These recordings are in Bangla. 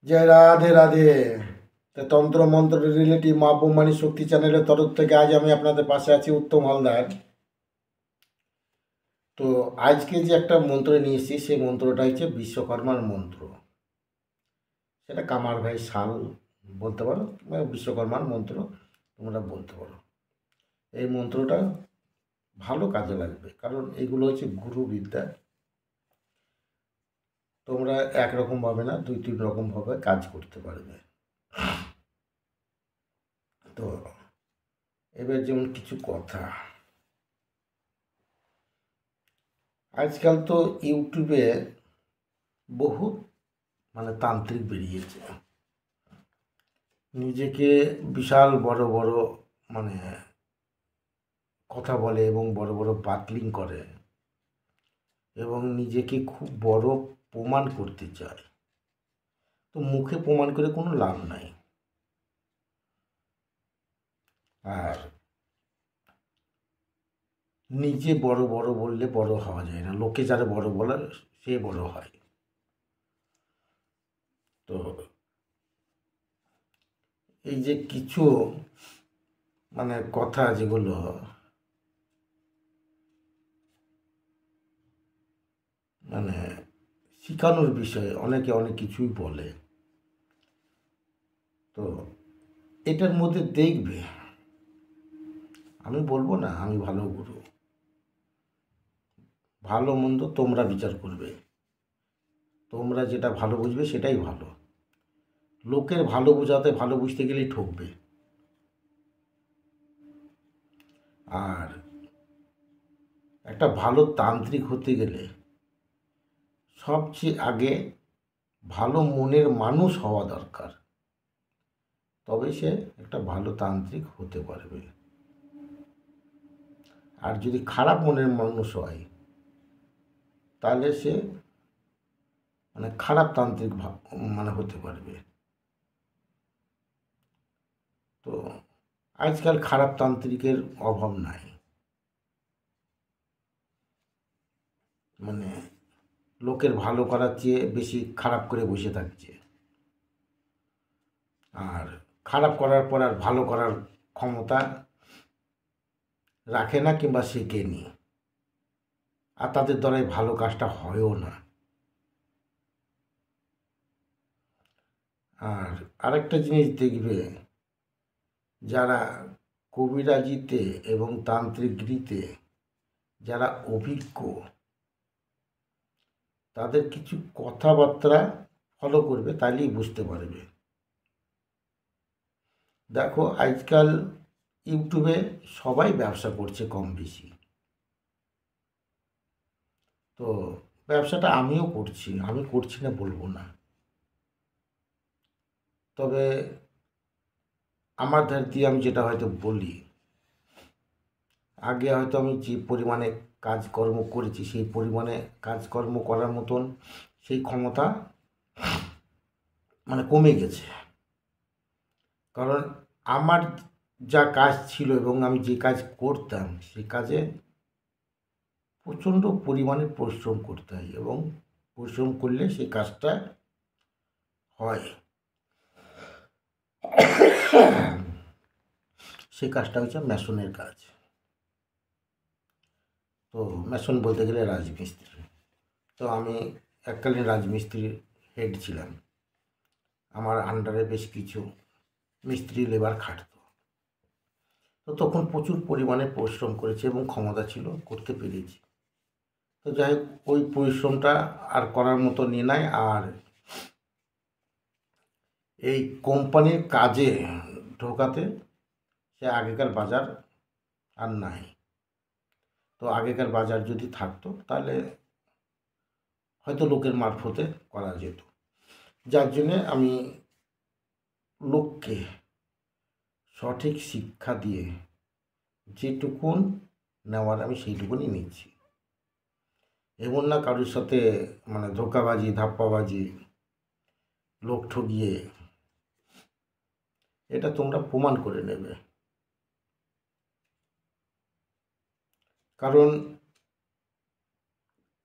জয় রাধে রাধে। তা তন্ত্র মন্ত্র রিলেটিভ মা বোমানি শক্তি চ্যানেলের তরফ থেকে আজ আমি আপনাদের পাশে আছি, উত্তম হালদার। তো আজকে যে একটা মন্ত্র নিয়ে এসেছি, সেই মন্ত্রটা হচ্ছে বিশ্বকর্মার মন্ত্র। সেটা কামার ভাই শাল বলতে পারো, বিশ্বকর্মার মন্ত্র তোমরা বলতে পারো। এই মন্ত্রটা ভালো কাজে লাগবে, কারণ এগুলো হচ্ছে গুরুবিদ্যা। তোমরা একরকমভাবে না, দুই তিন রকমভাবে কাজ করতে পারবে। তো এবার যেমন কিছু কথা, আজকাল তো ইউটিউবে বহুত তান্ত্রিক বেরিয়েছে, নিজেকে বিশাল বড় বড় মানে কথা বলে এবং বড় বড় বাকলিং করে এবং নিজেকে খুব বড় প্রমাণ করতে চায়। তো মুখে প্রমাণ করে কোনো লাভ নাই। আর নিজে বড় বড় বললে বড় হওয়া যায় না, লোকে যারা বড় বলে সে বড় হয়। তো এই যে কিছু কথা যেগুলো মানে শিখানোর বিষয়ে অনেকে অনেক কিছুই বলে। তো এটার মধ্যে দেখবে, আমি বলবো না আমি ভালো গুরু, ভালো মন্দ তোমরা বিচার করবে। তোমরা যেটা ভালো বুঝবে সেটাই ভালো। লোকের ভালো বোঝাতে ভালো বুঝতে গেলেই ঠকবে। আর একটা ভালো তান্ত্রিক হতে গেলে সবচেয়ে আগে ভালো মনের মানুষ হওয়া দরকার, তবে সে একটা ভালো তান্ত্রিক হতে পারবে। আর যদি খারাপ মনের মানুষ হয়, তাহলে সে খারাপ তান্ত্রিক হতে পারবে। তো আজকাল খারাপ তান্ত্রিকের অভাব নাই। মানে লোকের ভালো করার চেয়ে বেশি খারাপ করে বসে থাকছে, আর খারাপ করার পর আর ভালো করার ক্ষমতা রাখে না কিংবা শেখেনি, আর তাদের দ্বারাই ভালো কাজটা হয়ও না। আর আরেকটা জিনিস দেখবে, যারা কবিরাজিতে এবং তান্ত্রিকগিরিতে যারা অভিজ্ঞ, তাদের কিছু কথাবার্তা ফলো করবে, তাহলেই বুঝতে পারবে। দেখো আজকাল ইউটিউবে সবাই ব্যবসা করছে কম বেশি। তো ব্যবসাটা আমিও করছি, আমি করছি না বলবো না, তবে আমার ধার দিয়ে আমি যেটা হয়তো বলি, আগে হয়তো আমি যে পরিমাণে কাজকর্ম করেছি সেই পরিমাণে কাজকর্ম করার মতন সেই ক্ষমতা কমে গেছে। কারণ আমার যা কাজ ছিল এবং আমি যে কাজ করতাম সেই কাজে প্রচণ্ড পরিমাণে পরিশ্রম করতে হয়, এবং পরিশ্রম করলে সেই কাজটা হয়। সেই কাজটা হচ্ছে মেশনের কাজ। তো মেশন বলতে গেলে রাজমিস্ত্রি। তো আমি এককালীন রাজমিস্ত্রির হেড ছিলাম। আমার আন্ডারে বেশ কিছু মিস্ত্রি লেবার খাটতো। তো তখন প্রচুর পরিমাণে পরিশ্রম করেছি এবং ক্ষমতা ছিল, করতে পেরেছি। তো যাই হোক, ওই পরিশ্রমটা আর করার মতো নিয়ে নাই। আর এই কোম্পানির কাজে ঢোকাতে সে আগেকার বাজার আর নাই। তো আগেকার বাজার যদি থাকতো তাহলে হয়তো লোকের মারফতে করা যেত। যার জন্যে আমি লোককে সঠিক শিক্ষা দিয়ে যেটুকুন নেওয়ার আমি সেইটুকুনই নিচ্ছি। এমন না কারোর সাথে ধোঁকাবাজি ধাপ্পাবাজি লোক ঠগিয়ে, এটা তোমরা প্রমাণ করে নেবে। কারণ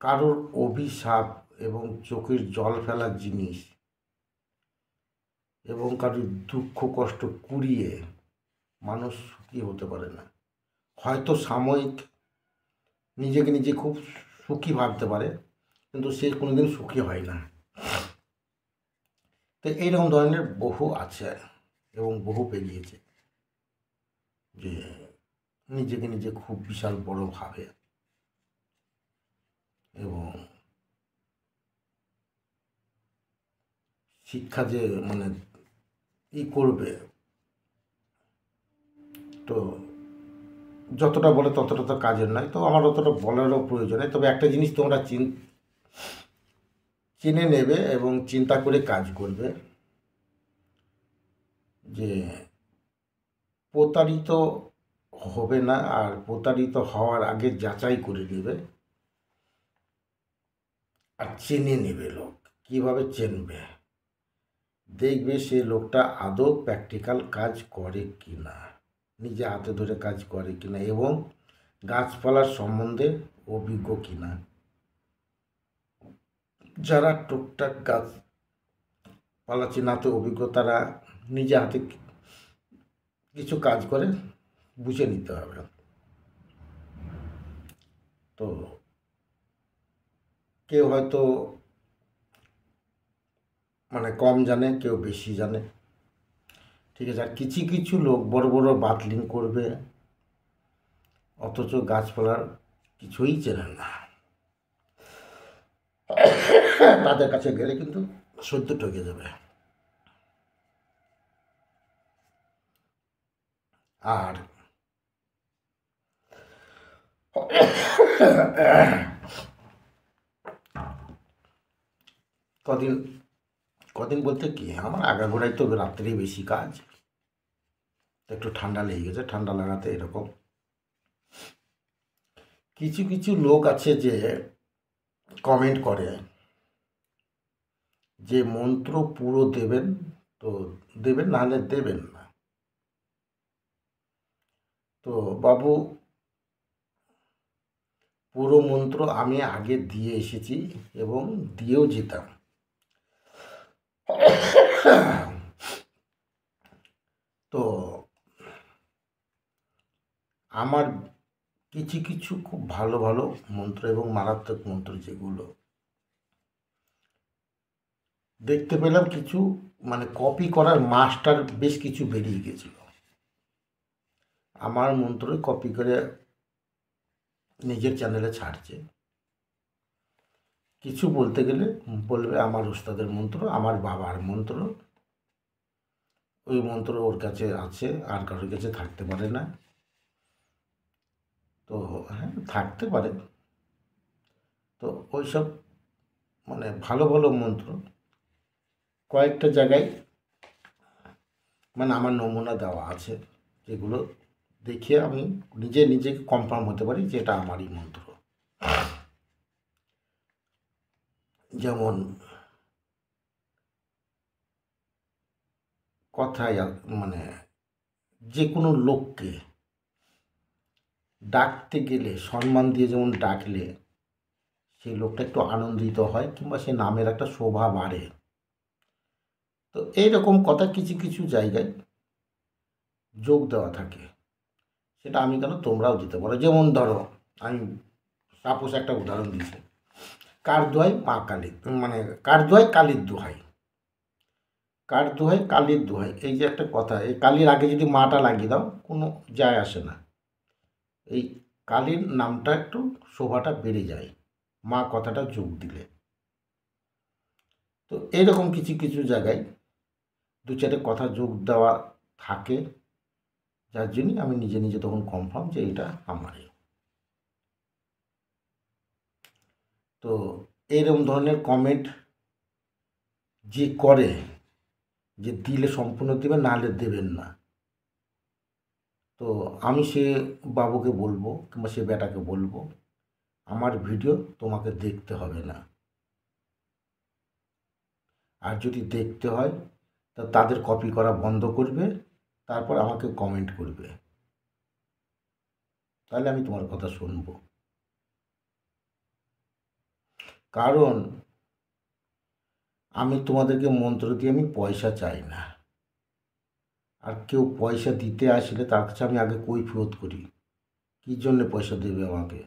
কারোর অভিশাপ এবং চোখের জল ফেলার জিনিস এবং কারোর দুঃখ কষ্ট কুড়িয়ে মানুষ সুখী হতে পারে না। হয়তো সাময়িক নিজেকে নিজে খুব সুখী ভাবতে পারে, কিন্তু সে কোনোদিন সুখী হয় না। তো এইরকম ধরনের বহু আছে এবং বহু পেরিয়েছে, যে নিজেকে নিজে খুব বিশাল বড় ভাবে এবং শিক্ষা যে মানে করবে, তো যতটা বলে ততটা তো কাজের নয়। তো আমার অতটা বলারও প্রয়োজন নেই, তবে একটা জিনিস তোমরা চিনে নেবে এবং চিন্তা করে কাজ করবে, যে প্রতারিত হবে না, আর প্রতারিত হওয়ার আগে যাচাই করে নেবে আর চেনে নেবে। লোক কীভাবে চেনবে? দেখবে সে লোকটা আদৌ প্র্যাকটিক্যাল কাজ করে কি না, নিজে হাতে ধরে কাজ করে কি না, এবং গাছপালার সম্বন্ধে অভিজ্ঞ কি না। যারা টুকটাক গাছপালা চেনাতে অভিজ্ঞ, তারা নিজে হাতে কিছু কাজ করে, বুঝে নিতে হবে। তো কেউ হয়তো মানে কম জানে, কেউ বেশি জানে, ঠিক আছে। আর কিছু কিছু লোক বড় বড় বাতলিং করবে, অথচ গাছপালার কিছুই চেনে না। তাদের কাছে গেলে কিন্তু সদ্য ঠকে যাবে। আর কদিন কদিন বলতে কি, আমার আগাগোড়াই তো রাত্রেই বেশি কাজ, একটু ঠান্ডা লেগে গেছে। ঠান্ডা লাগাতে এরকম কিছু কিছু লোক আছে যে কমেন্ট করে যে মন্ত্র পুরো দেবেন তো দেবেন, নাহলে দেবেন না। তো বাবু, পুরো মন্ত্র আমি আগে দিয়ে এসেছি এবং দিয়েও যেতাম। তো আমার কিছু কিছু খুব ভালো ভালো মন্ত্র এবং মারাত্মক মন্ত্র, যেগুলো দেখতে পেলাম কিছু মানে কপি করার মাস্টার বেশ কিছু বেরিয়ে গেছিল, আমার মন্ত্র কপি করে নিজের চ্যানেলে ছাড়ছে। কিছু বলতে গেলে বলবে আমার উস্তাদের মন্ত্র, আমার বাবার মন্ত্র, ওই মন্ত্র ওর কাছে আছে, আর কারোর কাছে থাকতে পারে না। তো হ্যাঁ, থাকতে পারে। তো ওইসব মানে ভালো ভালো মন্ত্র কয়েকটা জায়গায় মানে আমার নমুনা দেওয়া আছে, যেগুলো দেখে আমি নিজেকে কনফার্ম হতে পারি যে এটা আমারই মন্ত্র। যেমন কথায় মানে যে কোনো লোককে ডাকতে গেলে সম্মান দিয়ে যেমন ডাকলে সেই লোকটা একটু আনন্দিত হয়, কিংবা সে নামের একটা শোভা বাড়ে। তো এইরকম কথা কিছু কিছু জায়গায় যোগ দেওয়া থাকে, সেটা আমি কেন, তোমরাও দিতে পারো। যেমন ধরো, আমি সাপোজ একটা উদাহরণ দিচ্ছি, কার দোহাই মা কালী, মানে কার দোহাই কালীর দোহাই, কার দোহাই কালীর দোহাই, এই যে একটা কথা, এই কালীর আগে যদি মাটা লাগিয়ে দাও কোনো যায় আসে না, এই কালীর নামটা একটু শোভাটা বেড়ে যায় মা কথাটা যোগ দিলে। তো এইরকম কিছু কিছু জায়গায় দু চারটে কথা যোগ দেওয়া থাকে, যার জন্যই আমি নিজে নিজে তখন কনফার্ম যে এটা আমারই। তো এইরকম ধরনের কমেন্ট যে করে, যে দিলে সম্পূর্ণ দেবেন, নাহলে দেবেন না, তো আমি সে বাবুকে বলবো কিংবা সে বেটাকে বলবো, আমার ভিডিও তোমাকে দেখতে হবে না। আর যদি দেখতে হয় তা তাদের কপি করা বন্ধ করবে, তারপর আমাকে কমেন্ট করবে, তাহলে আমি তোমার কথা শুনবো। কারণ আমি তোমাদেরকে মন্ত্র দিয়ে আমি পয়সা চাই না। আর কেউ পয়সা দিতে আসলে তার কাছে আমি আগে কৈফিয়ত করি, কী জন্যে পয়সা দেবে আমাকে।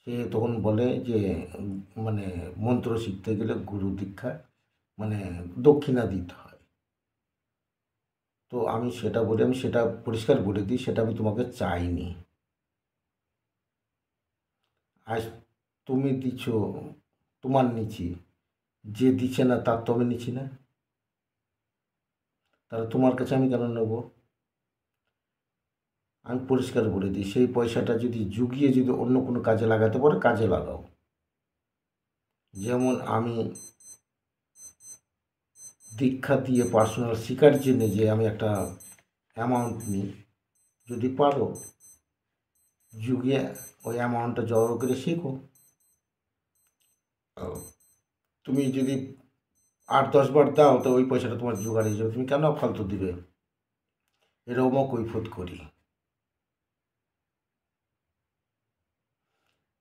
সে তখন বলে যে মানে মন্ত্র শিখতে গেলে গুরু দীক্ষা মানে দক্ষিণা দিতে হয়। তো আমি সেটা বলি, আমি সেটা পরিষ্কার বলে দিই, সেটা আমি তোমাকে চাইনি। আজ তুমি দিচ্ছ, তোমার নিচ্ছি, যে দিচ্ছে না তার তো আমি নিচ্ছি না, তাহলে তোমার কাছে আমি কেন নেব? আমি পরিষ্কার বলে দিই, সেই পয়সাটা যদি জুগিয়ে যদি অন্য কোনো কাজে লাগাতে পারো কাজে লাগাও। যেমন আমি দীক্ষা দিয়ে পার্সোনাল শেখার জন্য যে আমি একটা অ্যামাউন্ট নিই, যদি পারো জুগিয়ে ওই অ্যামাউন্টটা জড়ো করে শেখো। তুমি যদি 8-10 বার দাও তো ওই পয়সাটা তোমার জোগাড় হয়ে যাবে, তুমি কেন ফালতু দিবে? এরকমও কৈফত করি।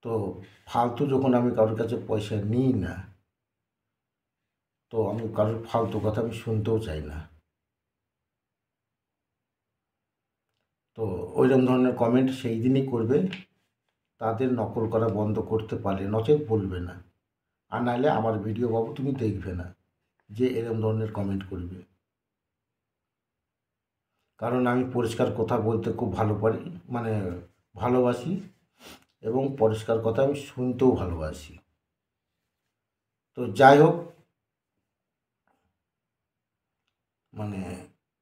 তো ফালতু যখন আমি কারোর কাছে পয়সা নিই না, তো আমি কারোর ফালতু কথা আমি শুনতেও চাই না। তো ওইরকম ধরনের কমেন্ট সেই দিনই করবে তাদের নকল করা বন্ধ করতে পারলে, নচেত বলবে না। আর নাহলে আমার ভিডিও বাবু তুমি দেখবে না যে এরকম ধরনের কমেন্ট করবে। কারণ আমি পরিষ্কার কথা বলতে খুব ভালো পারি, মানে ভালোবাসি, এবং পরিষ্কার কথা আমি শুনতেও ভালোবাসি। তো যাই হোক, মানে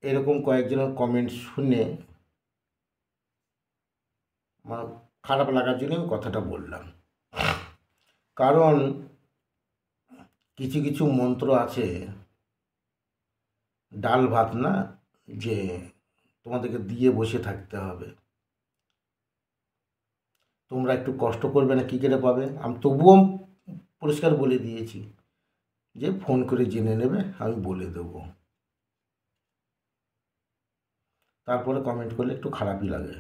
এরকম কয়েকজনের কমেন্ট শুনে আমার খারাপ লাগার জন্য আমি কথাটা বললাম। কারণ কিছু কিছু মন্ত্র আছে, ডাল ভাত না, যে তোমাদেরকে দিয়ে বসে থাকতে হবে, তোমরা একটু কষ্ট করবে না, কী করে পাবে। আমি তবুও পরিষ্কার বলে দিয়েছি যে ফোন করে জেনে নেবে, আমি বলে দেবো। তারপরে কমেন্ট করলে একটু খারাপই লাগে।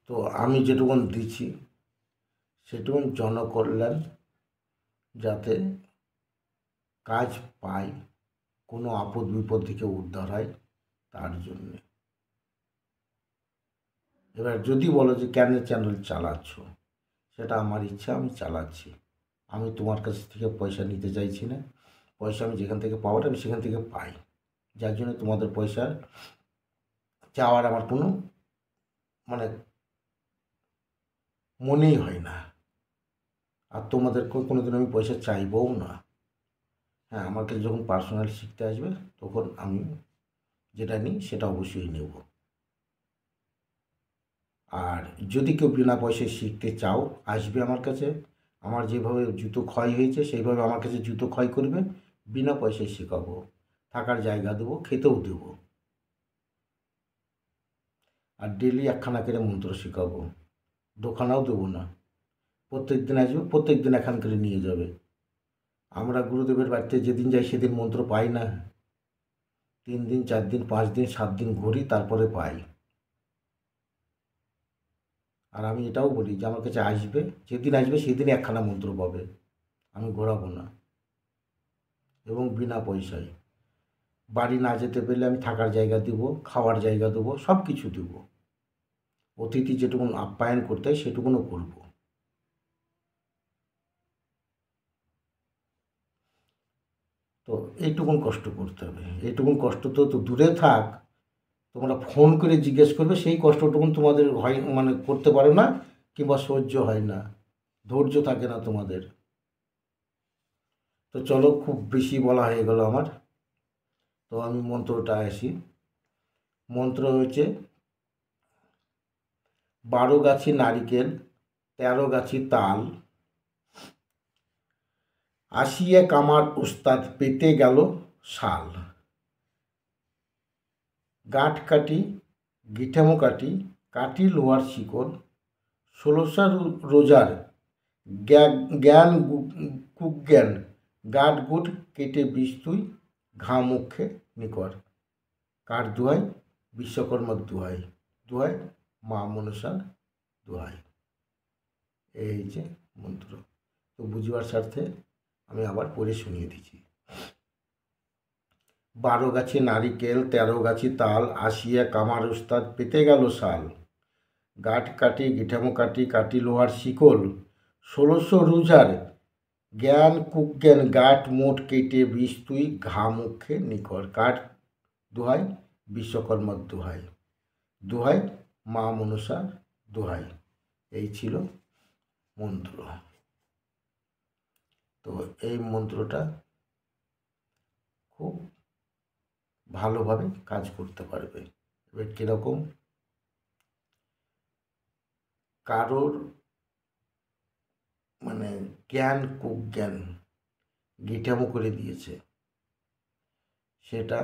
তো আমি যেটুকুন দিচ্ছি সেটুকুন জনকল্যাণ, যাতে কাজ পায়, কোনো আপদ বিপদ থেকে উদ্ধার হয়, তার জন্যে। এবার যদি বলো যে কেন চ্যানেল চালাচ্ছ, সেটা আমার ইচ্ছা, আমি চালাচ্ছি। আমি তোমার কাছ থেকে পয়সা নিতে চাইছি না। পয়সা আমি যেখান থেকে পাওয়ার আমি সেখান থেকে পাই, যার জন্য তোমাদের পয়সা চাওয়ার আমার কোনো মানে মনেই হয় না। আর তোমাদেরকেও কোনো দিন আমি পয়সা চাইবও না। হ্যাঁ, আমার কাছে যখন পার্সোনাল শিখতে আসবে তখন আমি যেটা নিই সেটা অবশ্যই নেব। আর যদি কেউ বিনা পয়সায় শিখতে চাও, আসবে আমার কাছে। আমার যেভাবে জুতো ক্ষয় হয়েছে সেইভাবে আমার কাছে জুতো ক্ষয় করবে, বিনা পয়সায় শেখাবো, থাকার জায়গা দেবো, খেতেও দেবো। আর ডেলি একখানা করে মন্ত্র শেখাবো, দোকানেও দেবো না। প্রত্যেক দিন আসবে, প্রত্যেক দিন একখান করে নিয়ে যাবে। আমরা গুরুদেবের বাড়িতে যেদিন যাই সেদিন মন্ত্র পাই না, 3 দিন 4 দিন 5 দিন 7 দিন ঘুরি, তারপরে পাই। আর আমি এটাও বলি যে আমার কাছে আসবে, যেদিন আসবে সেদিনই একখানা মন্ত্র পাবে, আমি ঘোরাবো না, এবং বিনা পয়সায়। বাড়ি না যেতে পেলে আমি থাকার জায়গা দেবো, খাওয়ার জায়গা দেবো, সব কিছু দেবো। অতিথি যেটুকুন আপ্যায়ন করতে হয় সেটুকুনও করবো। তো এইটুকুন কষ্ট করতে হবে। এইটুকুন কষ্ট তো দূরে থাক, তোমরা ফোন করে জিজ্ঞেস করবে, সেই কষ্টটুকুন তোমাদের হয় মানে করতে পারো না, কিংবা সহ্য হয় না, ধৈর্য থাকে না তোমাদের। তো চলো, খুব বেশি বলা হয়ে গেল আমার। তো আমি মন্ত্রটা আসি। মন্ত্র হচ্ছে 12 গাছি নারিকেল, 13 গাছি তাল, আসিয়ে কামার উস্তাদ পেতে গেল শাল, গাঁট কাটি গিঠামো কাটি, কাটি লোহার শিকল, 16টা রোজার জ্ঞান কুজ্ঞান, গাঁট গুট কেটে বিষ তুই, ঘা মুখে নিকর। কার দোহাই? বিশ্বকর্মার দোহাই, দোহাই মা মনসার দোহাই। এই যে মন্ত্র। তো বুঝবার স্বার্থে আমি আবার পড়ে শুনিয়ে দিচ্ছি। 12 গাছি নারিকেল, 13 গাছি তাল, আসিয়া কামার উস্তাদ পেতে গেল শাল। গাঁট কাটি গিঠামো কাটি, কাটি লোহার শিকল, 1600 রুঝার জ্ঞান কুজ্ঞান গাঁট মোট কেটে বিষ তুই ঘা মুখে নিকর। কার দোহাই? বিশ্বকর্মার দোহাই, দোহাই মা মনসার দোহাই। এই ছিল মন্ত্র। তো এই মন্ত্রটা খুব ভালোভাবে কাজ করতে পারবে। এবার কীরকম? কারোর মানে জ্ঞান কুজ্ঞান গিঠামো করে দিয়েছে, সেটা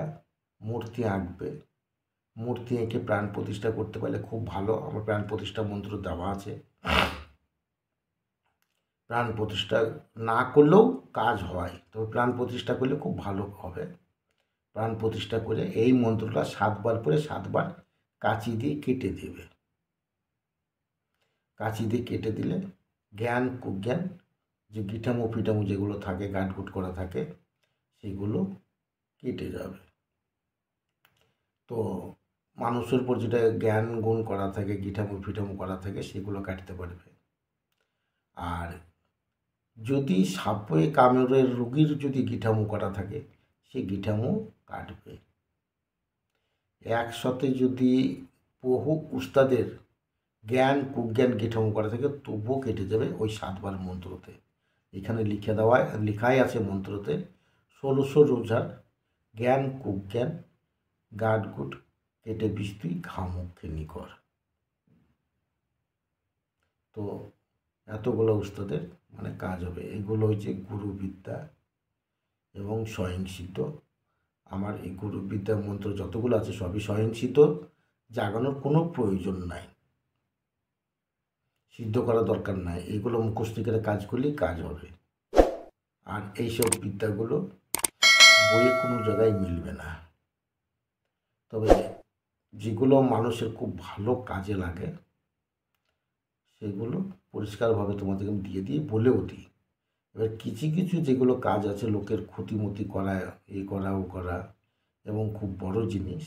মূর্তি আঁকবে। মূর্তি এঁকে প্রাণ প্রতিষ্ঠা করতে পারলে খুব ভালো। আমার প্রাণ প্রতিষ্ঠা মন্ত্র দেওয়া আছে। প্রাণ প্রতিষ্ঠা না করলেও কাজ হয়, তবে প্রাণ প্রতিষ্ঠা করলে খুব ভালো হবে। প্রাণ প্রতিষ্ঠা করে এই মন্ত্রটা 7 বার করে 7 বার কাঁচি দিয়ে কেটে দেবে। কাঁচি দিয়ে কেটে দিলে জ্ঞান কুজ্ঞান যে গিঠামো ফিঠামো যেগুলো থাকে, গাঁটগুট করা থাকে, সেগুলো কেটে যাবে। তো মানুষের উপর যেটা জ্ঞান গুণ করা থাকে, গিঠামো ফিঠামো করা থাকে, সেগুলো কাটতে পারবে। আর যদি সাপে কামড়ের রোগীর যদি গিঠামো করা থাকে, সেই গিঠামো কাটবে। একসাথে যদি বহু উস্তাদের জ্ঞান কুজ্ঞান গিঠামো করা থাকে, তবুও কেটে যাবে ওই 7 বার মন্ত্রতে। এখানে লেখাই আছে মন্ত্রতে, 1600 রোজার জ্ঞান কুজ্ঞান গাঁটগুট কেটে বিষ তুই ঘা মুখে নিকর। তো এতগুলো উস্তাদের মানে কাজ হবে। এগুলো হচ্ছে গুরুবিদ্যা এবং স্বয়ংসিদ্ধ। আমার এই গুরুবিদ্যা মন্ত্র যতগুলো আছে সবই স্বয়ংসিদ্ধ, জাগানোর কোনো প্রয়োজন নাই, সিদ্ধ করা দরকার নাই। এইগুলো মুখস্থ করে কাজ করলেই কাজ হবে। আর এইসব বিদ্যাগুলো বইয়ে কোনো জায়গায় মিলবে না। তবে যেগুলো মানুষের খুব ভালো কাজে লাগে, সেগুলো পরিষ্কারভাবে তোমাদেরকে আমি দিয়ে বলেও দিই। এবার কিছু কিছু যেগুলো কাজ আছে লোকের ক্ষতিমতি করা, এই করা ও করা, এবং খুব বড় জিনিস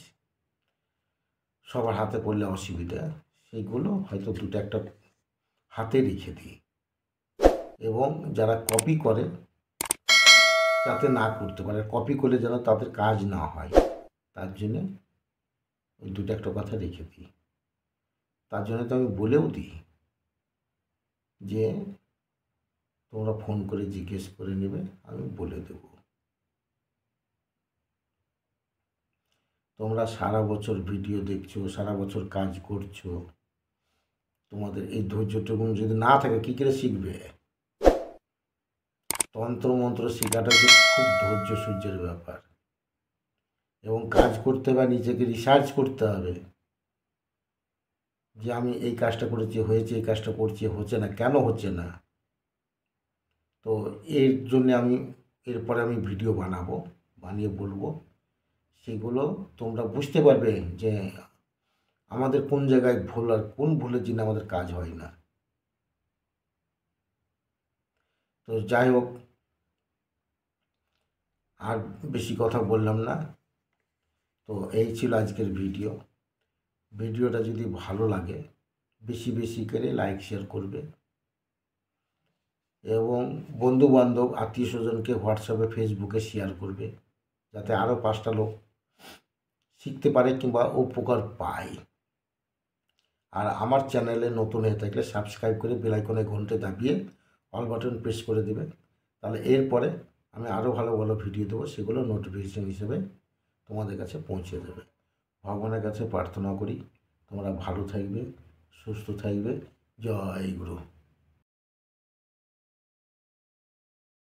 সবার হাতে পড়লে অসুবিধা, সেইগুলো হয়তো দুটো একটা হাতে রেখে দিই। এবং যারা কপি করে যাতে না করতে পারে, কপি করলে যেন তাদের কাজ না হয়, তার জন্যে ওই দুটো একটা কথা রেখে দিই। তার জন্য তো আমি বলেও দিই যে তোমরা ফোন করে জিজ্ঞেস করে নেবে, আমি বলে দেব। তোমরা সারা বছর ভিডিও দেখছো, সারা বছর কাজ করছো, তোমাদের এই ধৈর্যটুকু যদি না থাকে কী করে শিখবে? তন্ত্র মন্ত্র শেখাটা যে খুব ধৈর্য সূর্যের ব্যাপার, এবং কাজ করতে হবে, নিজেকে রিসার্চ করতে হবে যে আমি এই কাজটা করেছি, হয়েছে, এই কাজটা করছি, হচ্ছে না, কেন হচ্ছে না। তো এর জন্যে এরপরে আমি ভিডিও বানিয়ে বলবো। সেগুলো তোমরা বুঝতে পারবে যে আমাদের কোন জায়গায় ভুল, আর কোন ভুলের জন্য আমাদের কাজ হয় না। তো যাই হোক, আর বেশি কথা বললাম না। তো এই ছিল আজকের ভিডিওটা যদি ভালো লাগে বেশি বেশি করে লাইক শেয়ার করবে, এবং বন্ধুবান্ধব আত্মীয় স্বজনকে হোয়াটসঅ্যাপে ফেসবুকে শেয়ার করবে, যাতে আরও 5টা লোক শিখতে পারে কিংবা উপকার পায়। আর আমার চ্যানেলে নতুন হয়ে থাকলে সাবস্ক্রাইব করে বেল আইকনে ঘন্টা দাবিয়ে অল বাটন প্রেস করে দেবে। তাহলে এরপরে আমি আরও ভালো ভালো ভিডিও দেবো, সেগুলো নোটিফিকেশন হিসেবে তোমাদের কাছে পৌঁছে দেবে। ভগবানের কাছে প্রার্থনা করি তোমরা ভালো থাকবে, সুস্থ থাকবে। জয় গুরু।